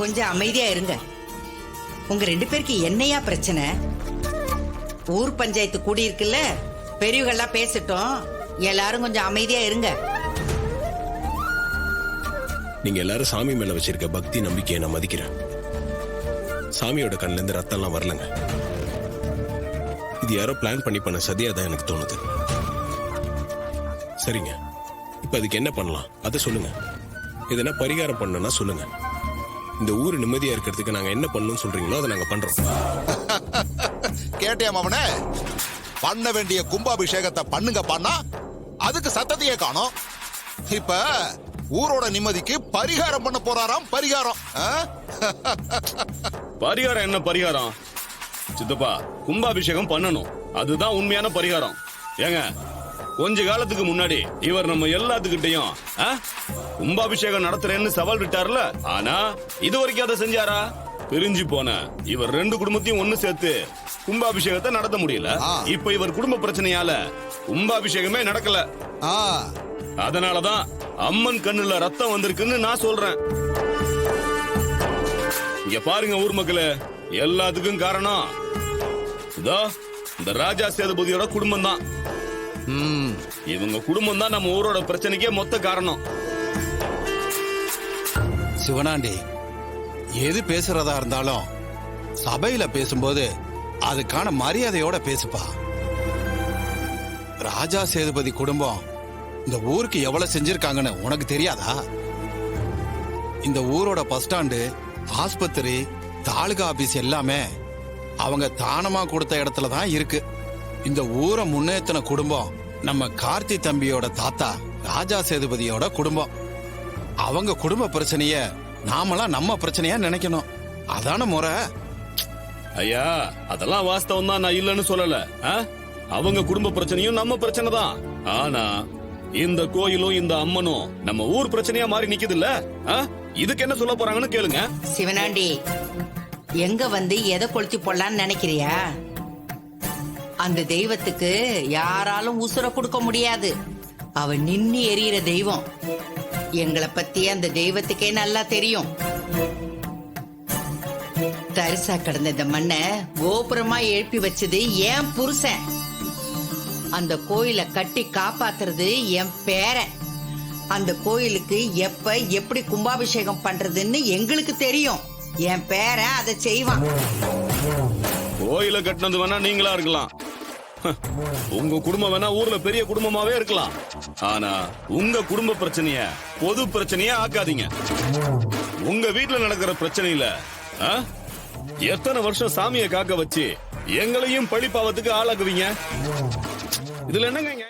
கொஞ்சம் அமைதியா இருங்க. உங்க 2 பேருக்கு என்னையா பிரச்சனை? ஊர் பஞ்சாயத்து கூடி இருக்குல்ல, பெரியவங்கெல்லாம் பேசட்டும். எல்லாரும் கொஞ்சம் அமைதியா இருங்க. நீங்க எல்லாரும் சாமி மேல வச்சிருக்க பக்தி நம்பிக்கையை நான் மதிக்கிறேன். சாமியோட கண்ணுல இருந்து ரத்தம் எல்லாம் வரலங்க. இது யாரோ பிளான் பண்ணி பண்ண சதியா தான் எனக்கு தோணுது. சரிங்க, இப்ப அதுக்கு என்ன பண்ணலாம் அதை சொல்லுங்க. எதனா பரிகாரம் பண்ணனா சொல்லுங்க. இந்த ஊரு நிம்மதியா இருக்கிறதுக்கு நாங்க என்ன பண்ணணும்னு சொல்றீங்களோ அதை நாங்க பண்றோம். கேட்டியா அவனே? பண்ண வேண்டிய கும்பாபிஷேகத்தை பண்ணுங்க பண்ணா அதுக்கு சத்தத்தையே காணோம். இப்ப ஊரோட நிம்மதிக்கு பரிகாரம் பண்ண போறாராம். பரிகாரம் பரிகாரம் என்ன பரிகாரம்? சித்தப்பா, கும்பாபிஷேகம் பண்ணணும், அதுதான் உண்மையான பரிகாரம். ஏங்க, கொஞ்ச காலத்துக்கு முன்னாடி இவர் நம்ம எல்லாத்துக்கிட்டையும் கும்பாபிஷேகம் நடத்துறேன்னு சவால் விட்டார்ல. ஆனா இது வரைக்கும் அதை செஞ்சாரா? பிரிஞ்சு போன இவர் 2 குடும்பத்தையும் ஒண்ணு சேர்த்து கும்பாபிஷேகத்தை நடத்த முடியல. இப்ப இவர் குடும்ப பிரச்சனையால கும்பாபிஷேகமே நடக்கல. அதனாலதான் அம்மன் கண்ணுல ரத்தம் வந்திருக்குன்னு நான் சொல்றேன். இங்க பாருங்க ஊர் மக்களே, எல்லாத்துக்கும் காரணம் இதோ இந்த ராஜா சேதுபதியோட குடும்பம் தான். இவங்க குடும்பம் தான் நம்ம ஊரோட பிரச்சனைக்கே மொத்த காரணம். சிவனாண்டி, எது பேசுறதா இருந்தாலும் சபையில பேசும்போது அதுக்கான மரியாதையோட பேசுப்பா. ராஜா சேதுபதி குடும்பம் இந்த ஊருக்கு எவ்வளவு செஞ்சிருக்காங்கன்னு உனக்கு தெரியாதா? இந்த ஊரோட பஸ் ஸ்டாண்டு, ஆஸ்பத்திரி, தாலுகா ஆபீஸ் எல்லாமே அவங்க தானமா கொடுத்த இடத்துல தான் இருக்கு. இந்த ஊரை முன்னேற்றின குடும்பம் நம்ம கார்த்தி தம்பியோட தாத்தா ராஜா சேதுபதியோட குடும்பம். அவங்க குடும்ப பிரச்சனைய நாமெல்லாம் நம்ம பிரச்சனையா நினைக்கணும். அதான முறை. ஐயா, அதெல்லாம் வாஸ்தவம் தான், நான் இல்லன்னு சொல்லல. அவங்க குடும்ப பிரச்சனையும் நம்ம பிரச்சனை தான். ஆனா இந்த கோயிலும் இந்த அம்மனும் நம்ம ஊர் பிரச்சனையா மாறி நிக்குது இல்ல. இதுக்கு என்ன சொல்ல போறாங்கன்னு கேளுங்க. சிவனாண்டி, எங்க வந்து எதை கொளுத்தி போடலான்னு நினைக்கிறியா? அந்த தெய்வத்துக்கு யாராலும் உசுர கொடுக்க முடியாது. அவ நின்னு எரியிற தெய்வம். எங்களை பத்தி அந்த தெய்வத்துக்கே நல்லா தெரியும். தரிசா கிடந்த இந்த மண்ணை கோபுரமா எழுப்பி வச்சது என் புருஷன். அந்த கோயிலை கட்டி காப்பாத்துறது என் பேரன். அந்த கோயிலுக்கு எப்ப எப்படி கும்பாபிஷேகம் பண்றதுன்னு எங்களுக்கு தெரியும். என் பேரன் அதை செய்வான். கோயிலை கட்டினது வேணா நீங்களா இருக்கலாம், உங்க குடும்பம் வேணா ஊர்ல பெரிய குடும்பமாவே இருக்கலாம். ஆனா உங்க குடும்ப பிரச்சனைய பொது பிரச்சனையா ஆக்காதீங்க. உங்க வீட்டுல நடக்கிற பிரச்சனையில எத்தனை வருஷம் சாமியை காக்க வச்சு எங்களையும் பழிப்பாவத்துக்கு ஆளாக்குவீங்க. இதுல என்னங்க?